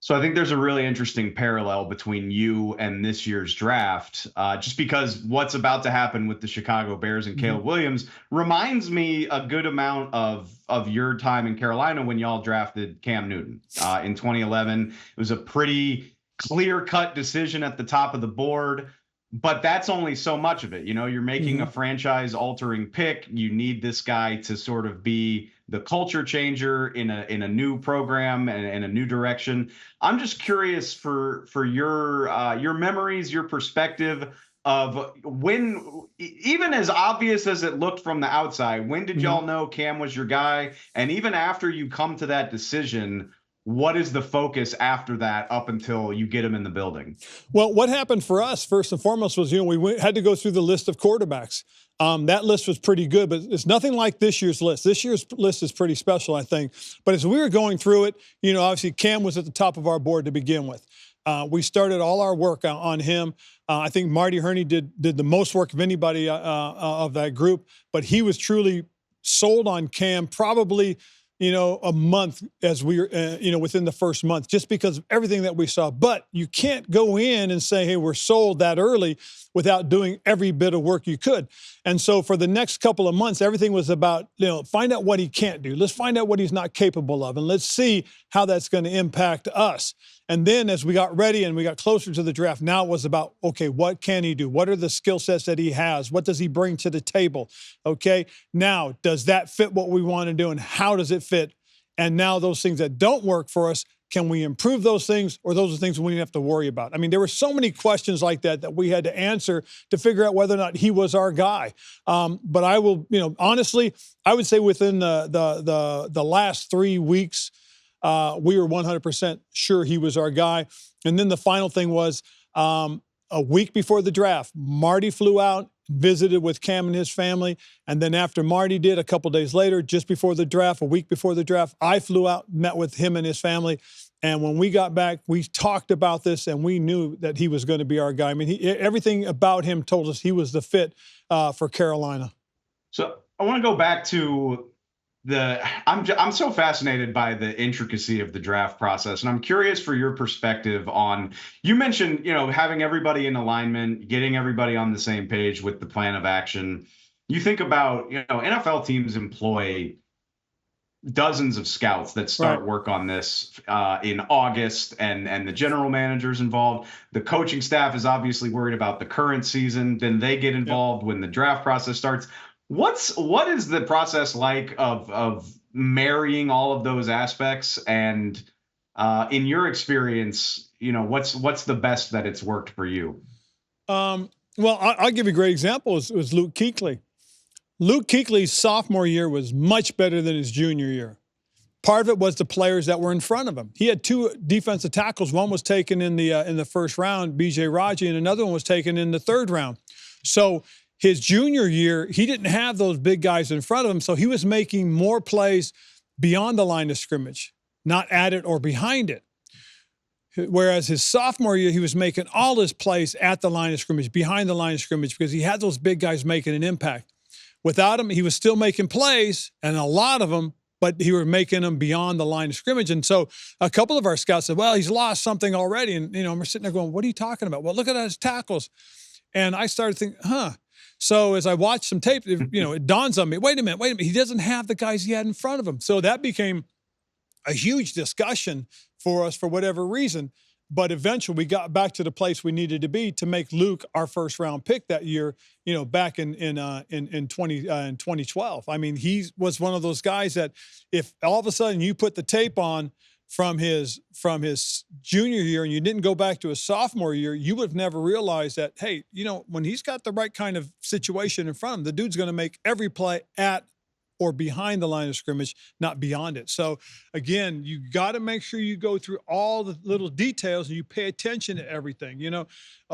So I think there's a really interesting parallel between you and this year's draft, just because what's about to happen with the Chicago Bears and Mhm. Caleb Williams reminds me a good amount of your time in Carolina when y'all drafted Cam Newton in 2011. It was a pretty clear-cut decision at the top of the board, but that's only so much of it. You know, you're making a Mhm. franchise-altering pick. You need this guy to sort of be the culture changer in a new program and a new direction. I'm just curious for your memories, your perspective of when, even as obvious as it looked from the outside, when did Mhm. y'all know Cam was your guy? And even after you come to that decision, what is the focus after that up until you get him in the building? Well, what happened for us first and foremost was, had to go through the list of quarterbacks. That list was pretty good, but it's nothing like this year's list. This year's list is pretty special, I think. But as we were going through it, obviously Cam was at the top of our board to begin with. We started all our work on him. I think Marty Herney did the most work of anybody of that group, but he was truly sold on Cam probably a month as we were, within the first month, just because of everything that we saw. But you can't go in and say, hey, we're sold that early without doing every bit of work you could. And so for the next couple of months, everything was about, find out what he can't do. Let's find out what he's not capable of. And let's see how that's going to impact us. And then as we got ready and we got closer to the draft, now it was about, okay, what can he do? What are the skill sets that he has? What does he bring to the table? Okay, now, does that fit what we want to do, and how does it fit? And now those things that don't work for us, can we improve those things, or those are things we didn't have to worry about? I mean, there were so many questions like that we had to answer to figure out whether or not he was our guy. But I will, honestly, I would say within the last 3 weeks, we were 100% sure he was our guy. And then the final thing was a week before the draft, Marty flew out, visited with Cam and his family. And then after Marty did, a couple days later, just before the draft, a week before the draft, I flew out, met with him and his family. And when we got back, we talked about this, and we knew that he was going to be our guy. I mean, everything about him told us he was the fit for Carolina. So I want to go back to I'm so fascinated by the intricacy of the draft process, and I'm curious for your perspective on, you mentioned, having everybody in alignment, getting everybody on the same page with the plan of action. You think about, NFL teams employ dozens of scouts that start work on this in August, and the general managers involved. The coaching staff is obviously worried about the current season. Then they get involved when the draft process starts. What is the process like of marrying all of those aspects? And in your experience, what's the best that it's worked for you? Well, I'll give you a great example. It was Luke Kuechly. Luke Kuechly's sophomore year was much better than his junior year. Part of it was the players that were in front of him. He had 2 defensive tackles. One was taken in the first round, B.J. Raji, and another one was taken in the 3rd round. So his junior year, he didn't have those big guys in front of him, so he was making more plays beyond the line of scrimmage, not at it or behind it. Whereas his sophomore year, he was making all his plays at the line of scrimmage, behind the line of scrimmage, because he had those big guys making an impact. Without him, he was still making plays, and a lot of them, but he was making them beyond the line of scrimmage. And so a couple of our scouts said, well, he's lost something already. And, we're sitting there going, what are you talking about? Well, look at his tackles. And I started thinking, So as I watched some tape, it dawns on me, wait a minute. He doesn't have the guys he had in front of him. So that became a huge discussion for us for whatever reason. But eventually we got back to the place we needed to be to make Luke our first round pick that year, back in 2012. I mean, he was one of those guys that if all of a sudden you put the tape on from his junior year and you didn't go back to his sophomore year, you would have never realized that, hey, when he's got the right kind of situation in front of him, the dude's going to make every play at or behind the line of scrimmage, not beyond it. So again, you got to make sure you go through all the little details and you pay attention to everything.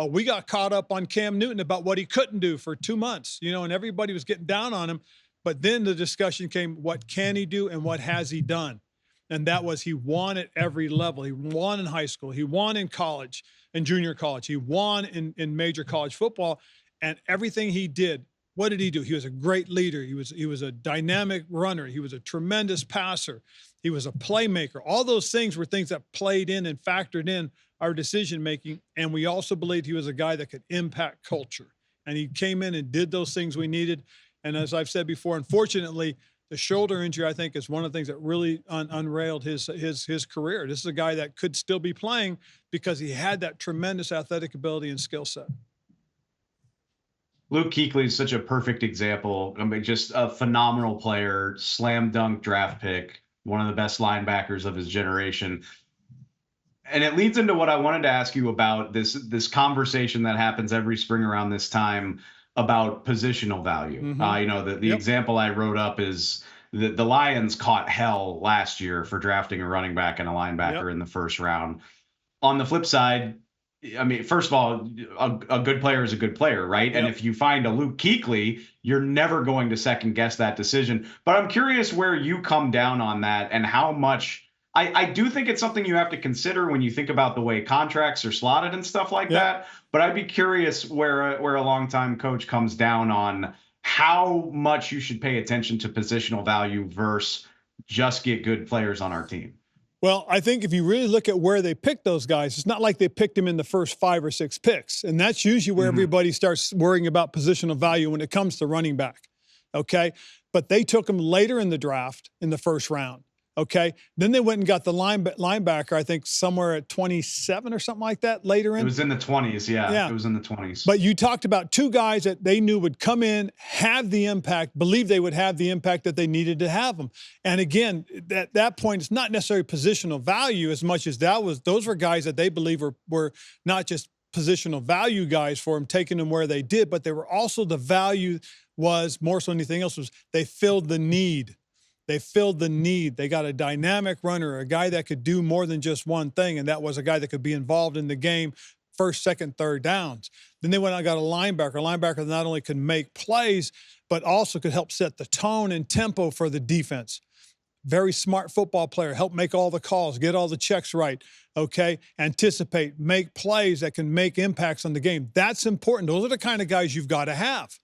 We got caught up on Cam Newton about what he couldn't do for 2 months, and everybody was getting down on him. But then the discussion came, what can he do and what has he done? And that was, he won at every level. He won in high school. He won in college and junior college. He won in major college football, and everything he did. What did he do? He was a great leader. He was a dynamic runner. He was a tremendous passer. He was a playmaker. All those things were things that played in and factored in our decision making. And we also believed he was a guy that could impact culture. And he came in and did those things we needed. And as I've said before, unfortunately, the shoulder injury, I think, is one of the things that really unrailed his career. This is a guy that could still be playing because he had that tremendous athletic ability and skill set. Luke Kuechly is such a perfect example. I mean, just a phenomenal player, slam dunk draft pick, one of the best linebackers of his generation. And it leads into what I wanted to ask you about this conversation that happens every spring around this time about positional value. Mm-hmm. The example I wrote up is the Lions caught hell last year for drafting a running back and a linebacker in the first round. On the flip side, I mean, first of all, a good player is a good player, right? Yep. And if you find a Luke Kuechly, you're never going to second guess that decision. But I'm curious where you come down on that and how much. I do think it's something you have to consider when you think about the way contracts are slotted and stuff like that. But I'd be curious where a longtime coach comes down on how much you should pay attention to positional value versus just get good players on our team. Well, I think if you really look at where they picked those guys, it's not like they picked them in the first 5 or 6 picks. And that's usually where everybody starts worrying about positional value when it comes to running back. Okay. But they took them later in the draft in the first round. Okay. Then they went and got the linebacker, I think somewhere at 27 or something like that later in. It was in the 20s. Yeah. It was in the 20s. But you talked about 2 guys that they knew would come in, have the impact, believe they would have the impact that they needed to have them. And again, at that point, it's not necessarily positional value as much as those were guys that they believe were not just positional value guys for them, taking them where they did, but they were also the value was more so than anything else was they filled the need. They filled the need. They got a dynamic runner, a guy that could do more than just one thing, and that was a guy that could be involved in the game first, second, third downs. Then they went out and got a linebacker that not only could make plays, but also could help set the tone and tempo for the defense. Very smart football player, help make all the calls, get all the checks right, okay? Anticipate, make plays that can make impacts on the game. That's important. Those are the kind of guys you've got to have.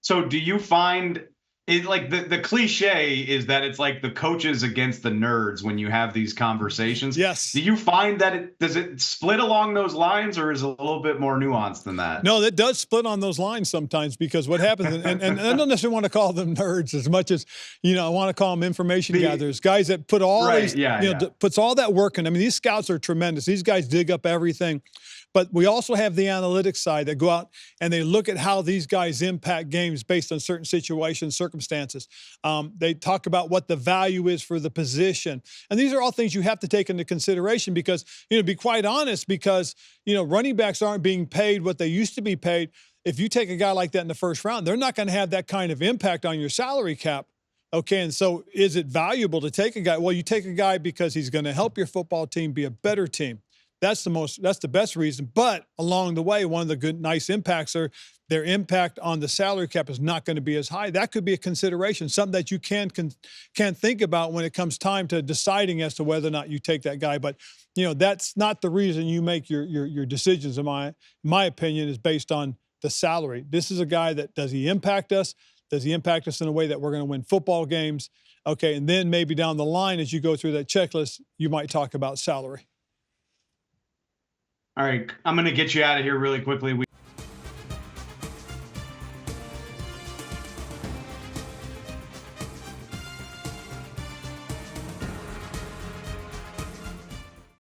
So do you find it like the cliche is that it's like the coaches against the nerds when you have these conversations? Yes. Do you find that does it split along those lines, or is it a little bit more nuanced than that? No, it does split on those lines sometimes, because what happens, and I don't necessarily want to call them nerds as much as, I want to call them information gatherers, guys that put all puts all that work in. I mean, these scouts are tremendous. These guys dig up everything. But we also have the analytics side that go out and they look at how these guys impact games based on certain situations, circumstances. They talk about what the value is for the position. And these are all things you have to take into consideration because, to be quite honest, because, running backs aren't being paid what they used to be paid. If you take a guy like that in the first round, they're not going to have that kind of impact on your salary cap. Okay, and so is it valuable to take a guy? Well, you take a guy because he's going to help your football team be a better team. That's the best reason. But along the way, one of the nice impacts are their impact on the salary cap is not going to be as high. That could be a consideration, something that you can think about when it comes time to deciding as to whether or not you take that guy. But, that's not the reason you make your decisions, in my opinion, is based on the salary. This is a guy that, does he impact us? Does he impact us in a way that we're going to win football games? Okay, and then maybe down the line, as you go through that checklist, you might talk about salary. All right, I'm going to get you out of here really quickly.